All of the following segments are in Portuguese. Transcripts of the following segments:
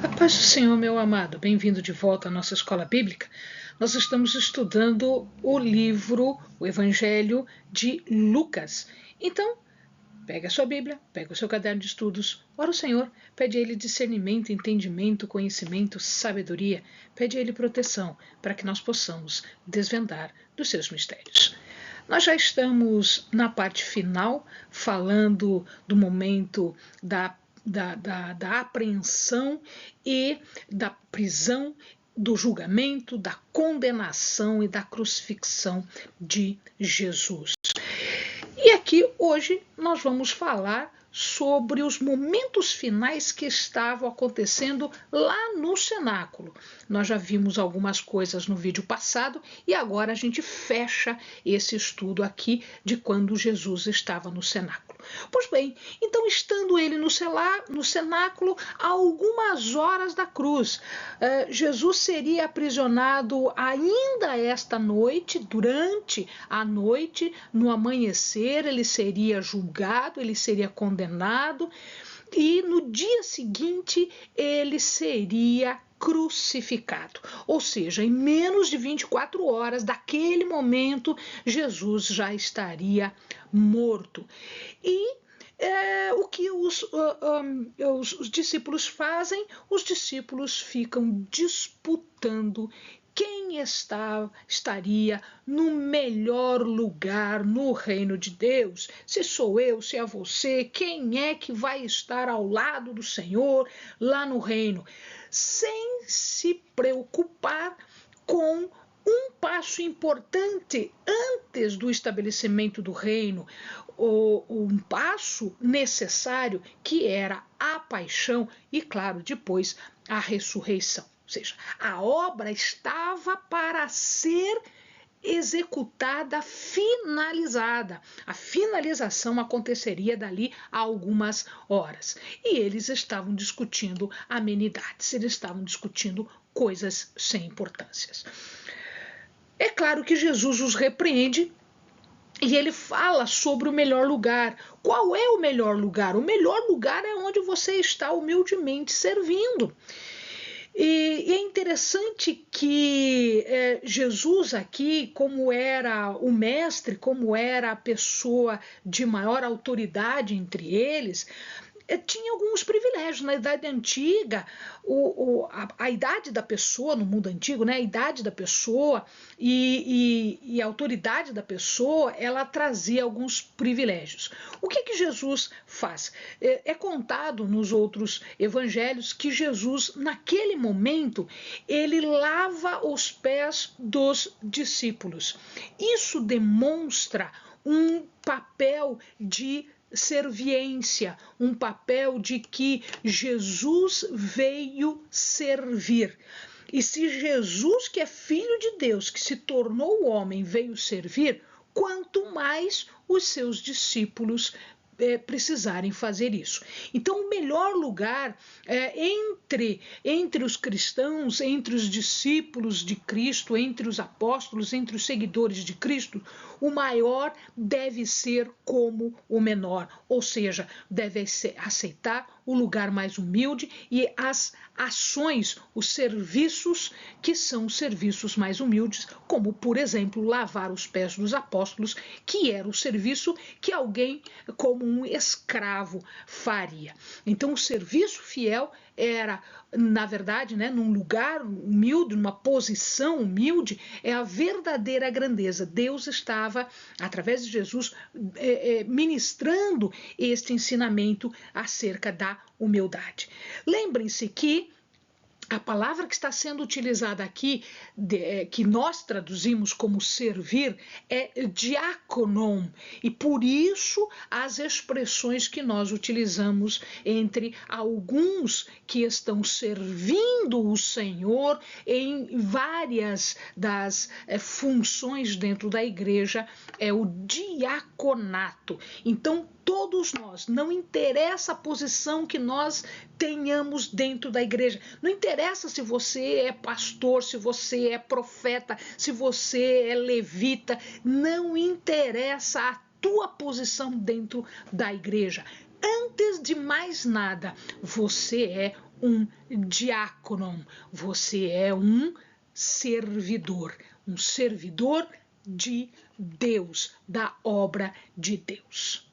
A paz do Senhor, meu amado, bem-vindo de volta à nossa escola bíblica. Nós estamos estudando o livro, o Evangelho de Lucas. Então, pega a sua Bíblia, pega o seu caderno de estudos, ora o Senhor, pede a Ele discernimento, entendimento, conhecimento, sabedoria, pede a Ele proteção, para que nós possamos desvendar dos seus mistérios. Nós já estamos na parte final, falando do momento da apreensão e da prisão, do julgamento, da condenação e da crucifixão de Jesus. E aqui hoje nós vamos falar sobre os momentos finais que estavam acontecendo lá no cenáculo. Nós já vimos algumas coisas no vídeo passado e agora a gente fecha esse estudo aqui de quando Jesus estava no cenáculo. Pois bem, então estando ele no cenáculo, a algumas horas da cruz, Jesus seria aprisionado ainda esta noite, durante a noite, no amanhecer, ele seria julgado, ele seria condenado e no dia seguinte ele seria crucificado. Ou seja, em menos de 24 horas daquele momento, Jesus já estaria morto. E o que os discípulos fazem? Os discípulos ficam disputando quem estaria no melhor lugar no reino de Deus. Se sou eu, se é você, quem é que vai estar ao lado do Senhor lá no reino? Sem se preocupar com um passo importante antes do estabelecimento do reino, um passo necessário que era a paixão e, claro, depois a ressurreição. Ou seja, a obra estava para ser executada, finalizada. A finalização aconteceria dali a algumas horas. E eles estavam discutindo amenidades, eles estavam discutindo coisas sem importâncias. É claro que Jesus os repreende e ele fala sobre o melhor lugar. Qual é o melhor lugar? O melhor lugar é onde você está humildemente servindo. E é interessante que Jesus aqui, como era o mestre, como era a pessoa de maior autoridade entre eles, tinha alguns privilégios. Na Idade Antiga, a idade da pessoa, no mundo antigo, né, a idade da pessoa e a autoridade da pessoa, ela trazia alguns privilégios. O que Jesus faz? É contado nos outros evangelhos que Jesus, naquele momento, ele lava os pés dos discípulos. Isso demonstra um papel de serviência, um papel de que Jesus veio servir. E se Jesus, que é filho de Deus, que se tornou homem, veio servir, quanto mais os seus discípulos precisarem fazer isso. Então, o melhor lugar entre os cristãos, entre os discípulos de Cristo, entre os apóstolos, entre os seguidores de Cristo, o maior deve ser como o menor, ou seja, deve aceitar o lugar mais humilde e as ações, os serviços que são serviços mais humildes, como, por exemplo, lavar os pés dos apóstolos, que era o serviço que alguém como um escravo faria. Então, o serviço fiel era, na verdade, né, num lugar humilde, numa posição humilde, é a verdadeira grandeza. Deus estava, através de Jesus, ministrando este ensinamento acerca da humildade. Lembrem-se que a palavra que está sendo utilizada aqui, que nós traduzimos como servir, é diaconon. E por isso as expressões que nós utilizamos entre alguns que estão servindo o Senhor em várias das funções dentro da igreja, é o diaconato. Então, todos nós, não interessa a posição que nós tenhamos dentro da igreja, não interessa se você é pastor, se você é profeta, se você é levita, não interessa a tua posição dentro da igreja. Antes de mais nada, você é um diácono, você é um servidor de Deus, da obra de Deus.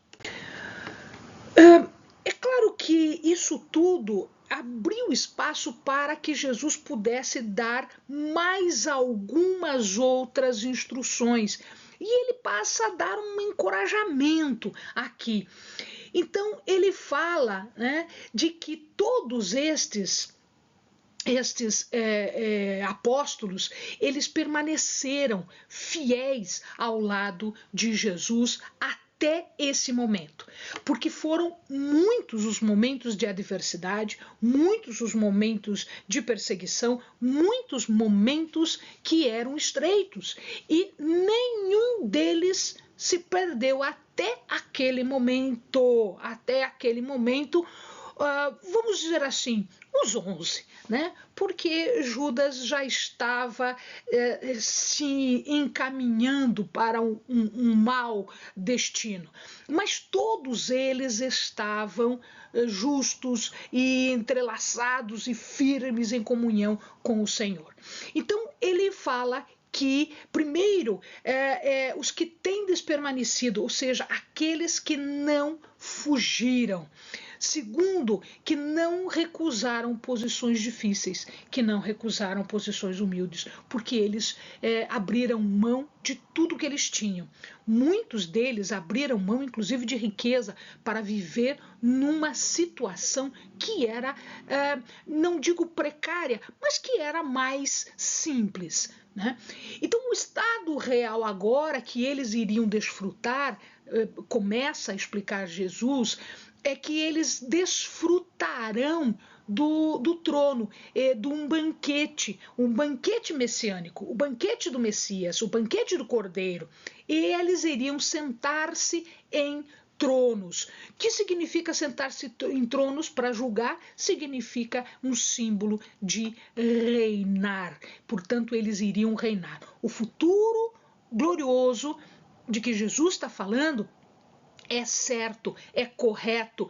É claro que isso tudo abriu espaço para que Jesus pudesse dar mais algumas outras instruções. E ele passa a dar um encorajamento aqui. Então, ele fala, né, de que todos estes apóstolos, eles permaneceram fiéis ao lado de Jesus até esse momento, porque foram muitos os momentos de adversidade, muitos os momentos de perseguição, muitos momentos que eram estreitos, e nenhum deles se perdeu até aquele momento, vamos dizer assim, os 11, né? Porque Judas já estava se encaminhando para um mau destino. Mas todos eles estavam justos e entrelaçados e firmes em comunhão com o Senhor. Então, ele fala que, primeiro, os que têm despermanecido, ou seja, aqueles que não fugiram. Segundo, que não recusaram posições difíceis, que não recusaram posições humildes, porque eles abriram mão de tudo que eles tinham. Muitos deles abriram mão, inclusive, de riqueza para viver numa situação que era, não digo precária, mas que era mais simples, né? Então, o estado real agora que eles iriam desfrutar, começa a explicar Jesus, é que eles desfrutarão do trono, de um banquete messiânico, o banquete do Messias, o banquete do Cordeiro. E eles iriam sentar-se em tronos. O que significa sentar-se em tronos? Para julgar, significa um símbolo de reinar. Portanto, eles iriam reinar. O futuro glorioso de que Jesus está falando é certo, é correto,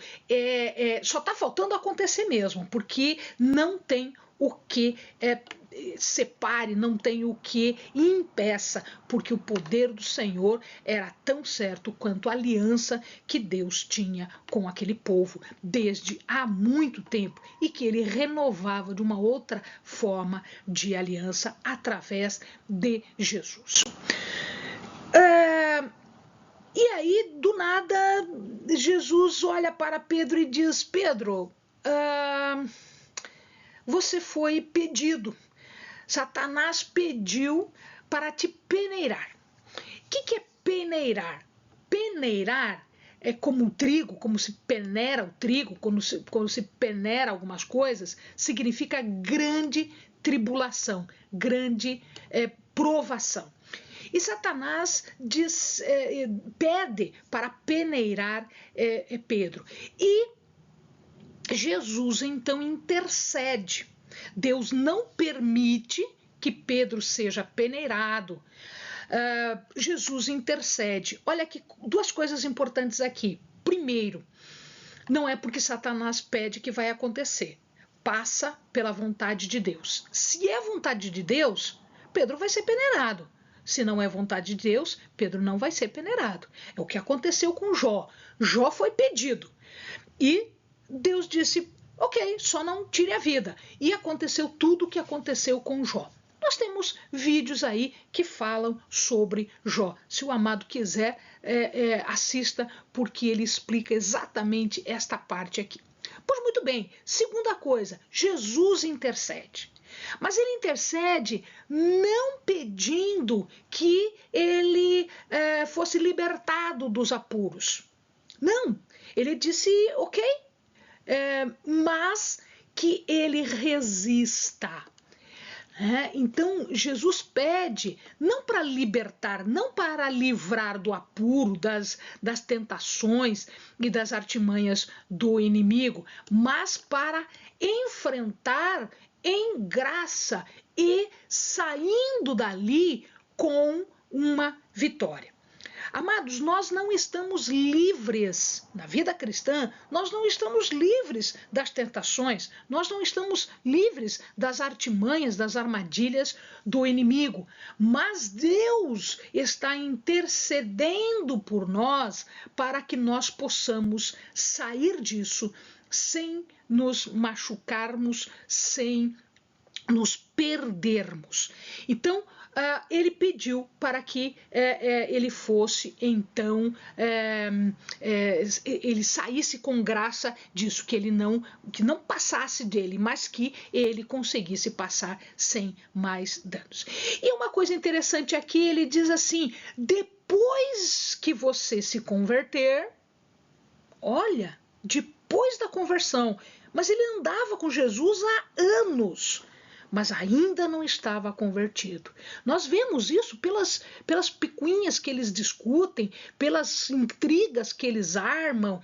só está faltando acontecer mesmo, porque não tem o que separe, não tem o que impeça, porque o poder do Senhor era tão certo quanto a aliança que Deus tinha com aquele povo desde há muito tempo e que ele renovava de uma outra forma de aliança através de Jesus. E aí, do nada, Jesus olha para Pedro e diz: Pedro, você foi pedido. Satanás pediu para te peneirar. O que é peneirar? Peneirar é como o trigo, como se peneira o trigo, quando se peneira algumas coisas, significa grande tribulação, grande provação. E Satanás pede para peneirar Pedro. E Jesus então intercede. Deus não permite que Pedro seja peneirado. Jesus intercede. Olha que duas coisas importantes aqui. Primeiro, não é porque Satanás pede que vai acontecer. Passa pela vontade de Deus. Se é vontade de Deus, Pedro vai ser peneirado. Se não é vontade de Deus, Pedro não vai ser peneirado. É o que aconteceu com Jó. Jó foi pedido. E Deus disse: ok, só não tire a vida. E aconteceu tudo o que aconteceu com Jó. Nós temos vídeos aí que falam sobre Jó. Se o amado quiser, assista, porque ele explica exatamente esta parte aqui. Pois muito bem, segunda coisa, Jesus intercede. Mas ele intercede não pedindo que ele fosse libertado dos apuros. Não, ele disse ok, mas que ele resista. Então, Jesus pede não para libertar, não para livrar do apuro, das tentações e das artimanhas do inimigo, mas para enfrentar em graça e saindo dali com uma vitória. Amados, nós não estamos livres na vida cristã, nós não estamos livres das tentações, nós não estamos livres das artimanhas, das armadilhas do inimigo, mas Deus está intercedendo por nós para que nós possamos sair disso sem nos machucarmos, sem nos perdermos. Então, ele pediu para que ele fosse, então, ele saísse com graça disso, que não passasse dele, mas que ele conseguisse passar sem mais danos. E uma coisa interessante aqui, ele diz assim: depois que você se converter, olha, depois da conversão, mas ele andava com Jesus há anos, mas ainda não estava convertido. Nós vemos isso pelas picuinhas que eles discutem, pelas intrigas que eles armam,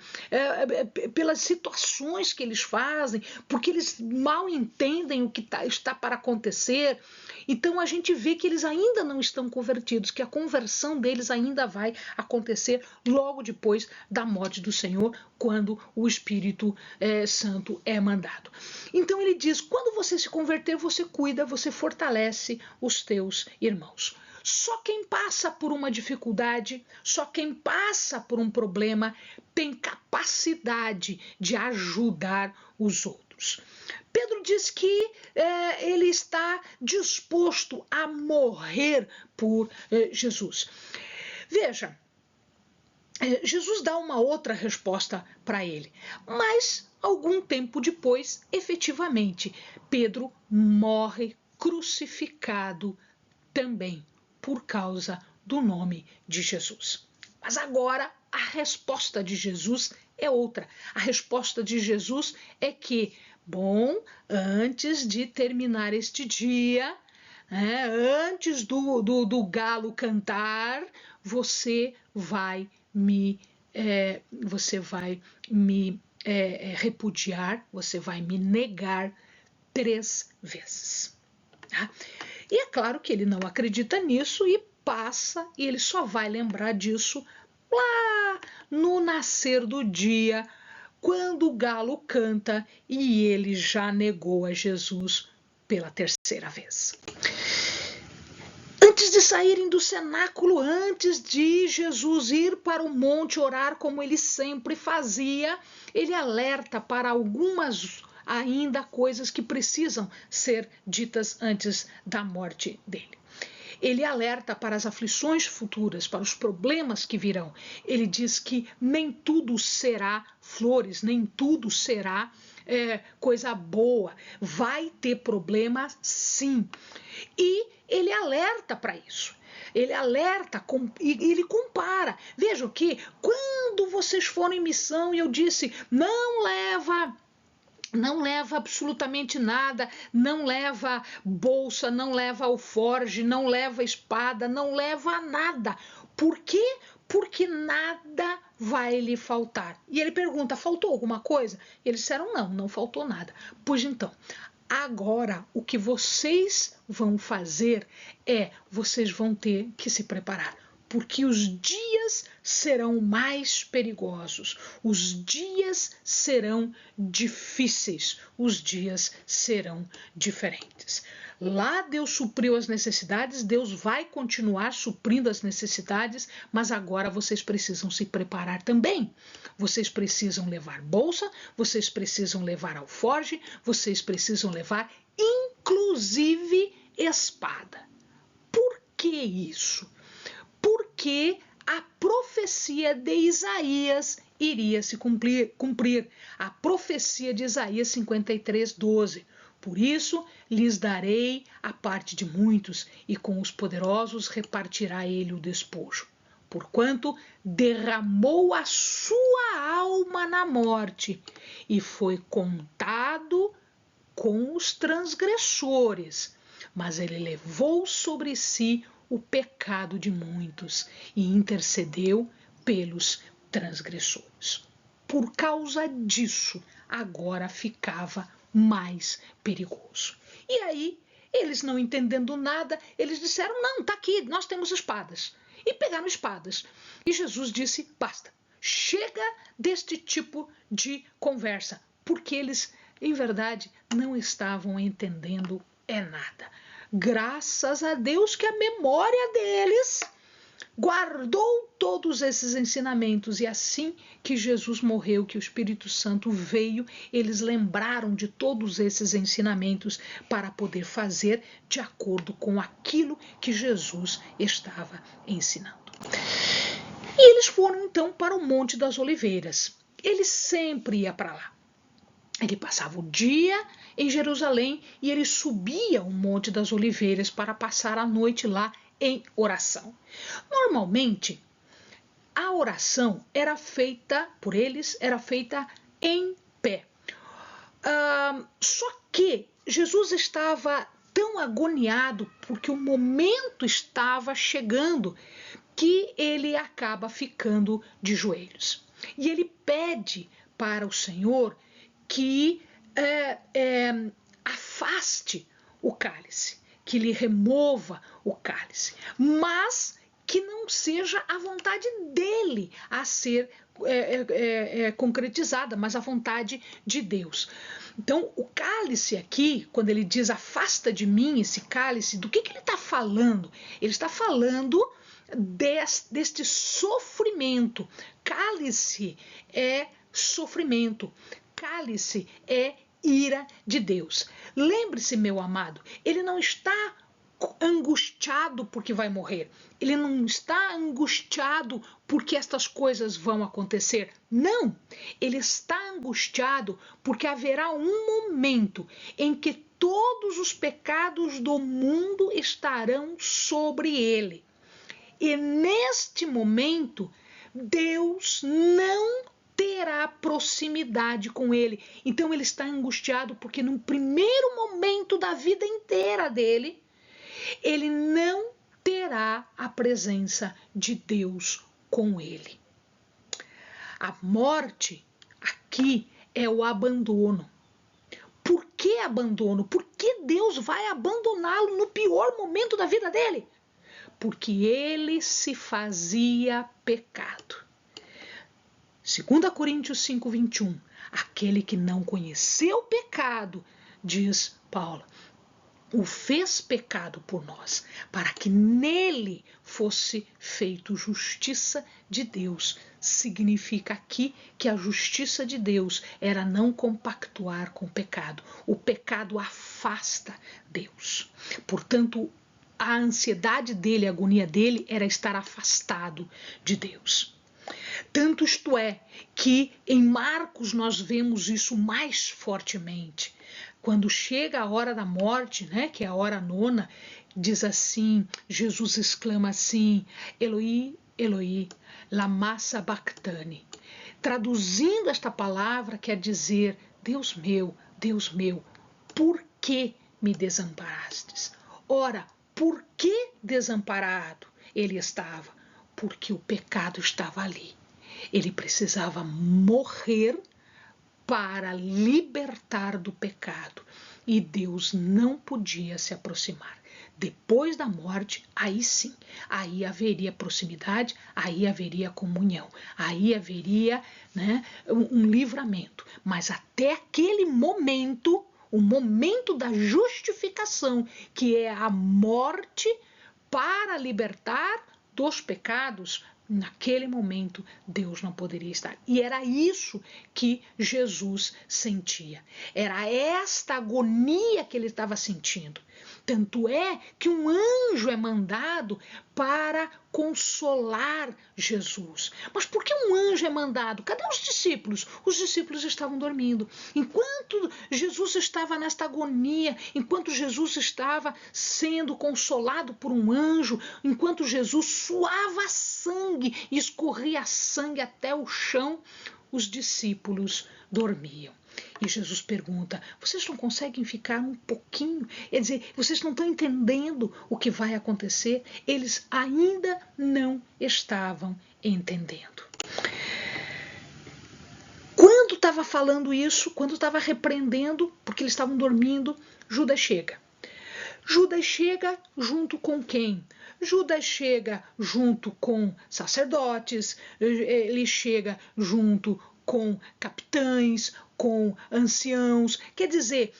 pelas situações que eles fazem, porque eles mal entendem o que está para acontecer. Então a gente vê que eles ainda não estão convertidos, que a conversão deles ainda vai acontecer logo depois da morte do Senhor, quando o Espírito Santo é mandado. Então ele diz: quando você se converter, você cuida, você fortalece os teus irmãos. Só quem passa por uma dificuldade, só quem passa por um problema tem capacidade de ajudar os outros. Pedro diz que ele está disposto a morrer por Jesus. Veja, Jesus dá uma outra resposta para ele, mas algum tempo depois, efetivamente, Pedro morre crucificado também por causa do nome de Jesus. Mas agora a resposta de Jesus é outra. A resposta de Jesus é que, bom, antes de terminar este dia, antes do galo cantar, você vai me repudiar, você vai me negar 3 vezes. Tá? E é claro que ele não acredita nisso e passa, e ele só vai lembrar disso lá no nascer do dia, quando o galo canta e ele já negou a Jesus pela 3ª vez. Antes de saírem do cenáculo, antes de Jesus ir para o monte orar como ele sempre fazia, ele alerta para algumas ainda coisas que precisam ser ditas antes da morte dele. Ele alerta para as aflições futuras, para os problemas que virão. Ele diz que nem tudo será flores, nem tudo será coisa boa. Vai ter problema, sim. E ele alerta para isso. Ele alerta e ele compara. Vejam que quando vocês foram em missão e eu disse, não leva absolutamente nada, não leva bolsa, não leva alforge, não leva espada, não leva nada. Por quê? Porque nada vai lhe faltar. E ele pergunta, faltou alguma coisa? E eles disseram, não faltou nada. Pois então, agora o que vocês vão fazer vocês vão ter que se preparar. Porque os dias serão mais perigosos, os dias serão difíceis, os dias serão diferentes. Lá Deus supriu as necessidades, Deus vai continuar suprindo as necessidades, mas agora vocês precisam se preparar também. Vocês precisam levar bolsa, vocês precisam levar alforge, vocês precisam levar inclusive espada. Por que isso? Porque a profecia de Isaías iria se cumprir. A profecia de Isaías 53:12. Por isso lhes darei a parte de muitos, e com os poderosos repartirá ele o despojo. Porquanto derramou a sua alma na morte, e foi contado com os transgressores. Mas ele levou sobre si o pecado de muitos e intercedeu pelos transgressores. Por causa disso, agora ficava mais perigoso. E aí, eles não entendendo nada, eles disseram, não, tá aqui, nós temos espadas. e pegaram espadas. E Jesus disse: basta, chega deste tipo de conversa, porque eles, em verdade, não estavam entendendo nada. Graças a Deus que a memória deles guardou todos esses ensinamentos, e assim que Jesus morreu, que o Espírito Santo veio, eles lembraram de todos esses ensinamentos para poder fazer de acordo com aquilo que Jesus estava ensinando. E eles foram então para o Monte das Oliveiras. Ele sempre ia para lá. Ele passava o dia em Jerusalém e ele subia o Monte das Oliveiras para passar a noite lá em oração. Normalmente, a oração era feita por eles, era feita em pé. Só que Jesus estava tão agoniado porque o momento estava chegando que ele acaba ficando de joelhos. E ele pede para o Senhor que afaste o cálice, que lhe remova o cálice, mas que não seja a vontade dele a ser concretizada, mas a vontade de Deus. Então, o cálice aqui, quando ele diz afasta de mim esse cálice, do que ele está falando? Ele está falando deste sofrimento. Cálice é sofrimento. Cálice é ira de Deus. Lembre-se, meu amado, ele não está angustiado porque vai morrer. Ele não está angustiado porque estas coisas vão acontecer. Não! Ele está angustiado porque haverá um momento em que todos os pecados do mundo estarão sobre ele. E neste momento, Deus não terá proximidade com ele. Então ele está angustiado porque no primeiro momento da vida inteira dele, ele não terá a presença de Deus com ele. A morte aqui é o abandono. Por que abandono? Por que Deus vai abandoná-lo no pior momento da vida dele? Porque ele se fazia pecado. 2 Coríntios 5:21, aquele que não conheceu o pecado, diz Paulo, o fez pecado por nós, para que nele fosse feito justiça de Deus. Significa aqui que a justiça de Deus era não compactuar com o pecado. O pecado afasta Deus. Portanto, a ansiedade dele, a agonia dele era estar afastado de Deus. Tanto isto é que em Marcos nós vemos isso mais fortemente. Quando chega a hora da morte, né, que é a hora nona, diz assim, Jesus exclama assim, Eloi, Eloi, lama sabachthani. Traduzindo esta palavra quer dizer, Deus meu, por que me desamparastes? Ora, por que desamparado ele estava? Porque o pecado estava ali. Ele precisava morrer para libertar do pecado. E Deus não podia se aproximar. Depois da morte, aí sim, aí haveria proximidade, aí haveria comunhão, aí haveria, né, um livramento. Mas até aquele momento, o momento da justificação, que é a morte para libertar dos pecados, naquele momento Deus não poderia estar. E era isso que Jesus sentia. Era esta agonia que ele estava sentindo. Tanto é que um anjo é mandado para consolar Jesus. Mas por que um anjo é mandado? Cadê os discípulos? Os discípulos estavam dormindo. Enquanto Jesus estava nesta agonia, enquanto Jesus estava sendo consolado por um anjo, enquanto Jesus suava sangue e escorria sangue até o chão, os discípulos dormiam. E Jesus pergunta, vocês não conseguem ficar um pouquinho? Quer dizer, vocês não estão entendendo o que vai acontecer? Eles ainda não estavam entendendo. Quando estava falando isso, quando estava repreendendo, porque eles estavam dormindo, Judas chega. Judas chega junto com quem? Judas chega junto com sacerdotes, ele chega junto com capitães, com anciãos, quer dizer,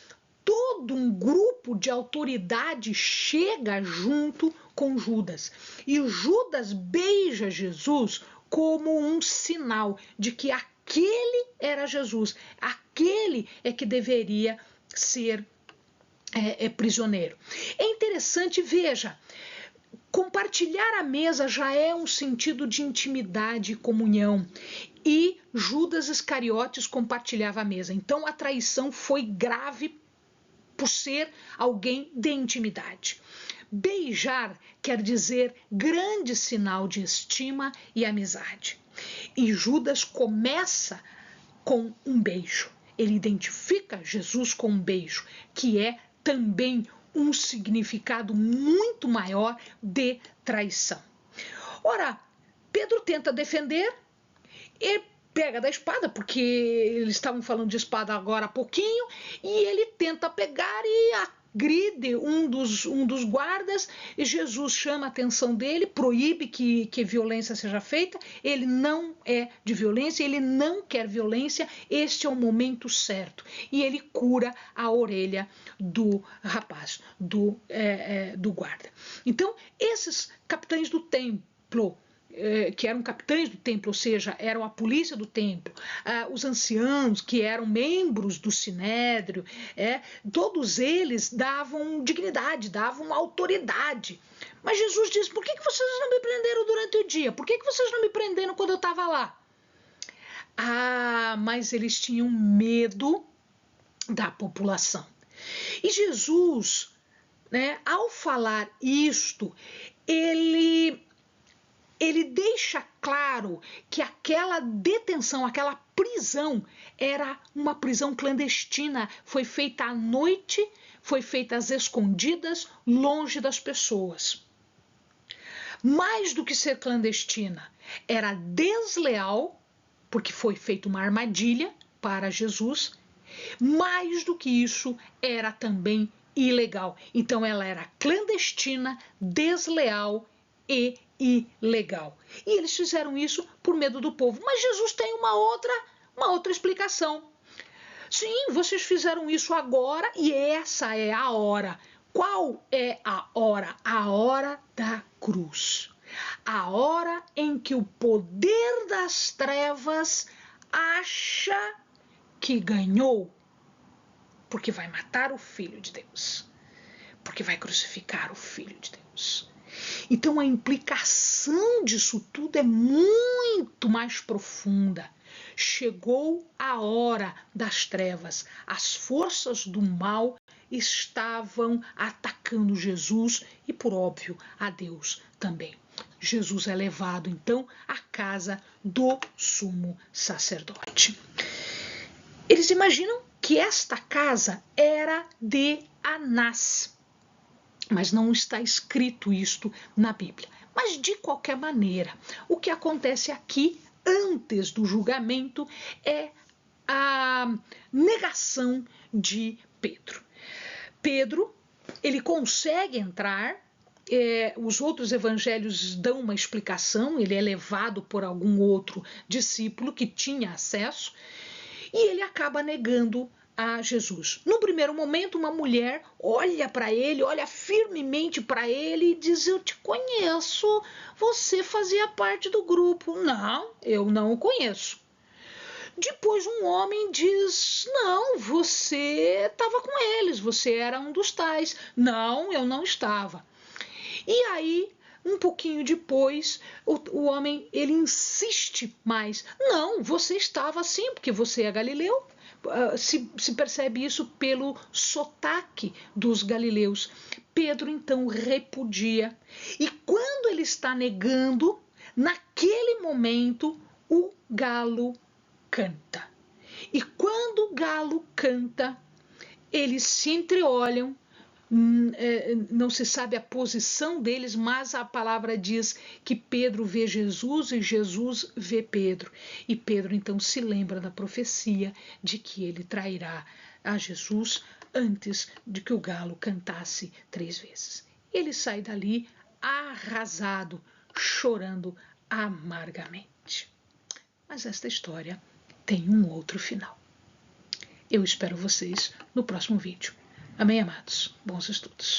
todo um grupo de autoridade chega junto com Judas. E Judas beija Jesus como um sinal de que aquele era Jesus, aquele é que deveria ser prisioneiro. É interessante, veja, compartilhar a mesa já é um sentido de intimidade e comunhão. E Judas Iscariotes compartilhava a mesa. Então a traição foi grave por ser alguém de intimidade. Beijar quer dizer grande sinal de estima e amizade. E Judas começa com um beijo. Ele identifica Jesus com um beijo, que é também um significado muito maior de traição. Ora, Pedro tenta defender e pega da espada, porque eles estavam falando de espada agora há pouquinho, e ele tenta pegar e agride um dos guardas, e Jesus chama a atenção dele, proíbe que violência seja feita, ele não é de violência, ele não quer violência, este é o momento certo, e ele cura a orelha do rapaz, do guarda. Então, esses capitães do templo, que eram capitães do templo, ou seja, eram a polícia do templo, os anciãos, que eram membros do sinédrio, todos eles davam dignidade, davam autoridade. Mas Jesus disse, por que vocês não me prenderam durante o dia? Por que vocês não me prenderam quando eu estava lá? Mas eles tinham medo da população. E Jesus, ao falar isto, ele deixa claro que aquela detenção, aquela prisão, era uma prisão clandestina, foi feita à noite, foi feita às escondidas, longe das pessoas. Mais do que ser clandestina, era desleal, porque foi feita uma armadilha para Jesus, mais do que isso, era também ilegal. Então ela era clandestina, desleal e ilegal. E eles fizeram isso por medo do povo. Mas Jesus tem uma outra explicação. Sim, vocês fizeram isso agora e essa é a hora. Qual é a hora? A hora da cruz. A hora em que o poder das trevas acha que ganhou, porque vai matar o Filho de Deus, porque vai crucificar o Filho de Deus. Então a implicação disso tudo é muito mais profunda. Chegou a hora das trevas. As forças do mal estavam atacando Jesus e, por óbvio, a Deus também. Jesus é levado, então, à casa do sumo sacerdote. Eles imaginam que esta casa era de Anás. Mas não está escrito isto na Bíblia. Mas, de qualquer maneira, o que acontece aqui, antes do julgamento, é a negação de Pedro. Pedro, ele consegue entrar, os outros evangelhos dão uma explicação, ele é levado por algum outro discípulo que tinha acesso, e ele acaba negando a Jesus. No primeiro momento, uma mulher olha para ele, olha firmemente para ele e diz, eu te conheço, você fazia parte do grupo. Não, eu não o conheço. Depois um homem diz, não, você estava com eles, você era um dos tais. Não, eu não estava. E aí, um pouquinho depois, o homem, ele insiste mais. Não, você estava sim, porque você é galileu. Se percebe isso pelo sotaque dos galileus. Pedro então repudia. E quando ele está negando, naquele momento o galo canta. E quando o galo canta, eles se entreolham. Não se sabe a posição deles, mas a palavra diz que Pedro vê Jesus e Jesus vê Pedro. E Pedro então se lembra da profecia de que ele trairá a Jesus antes de que o galo cantasse 3 vezes. Ele sai dali arrasado, chorando amargamente. Mas esta história tem um outro final. Eu espero vocês no próximo vídeo. Amém, amados? Bons estudos.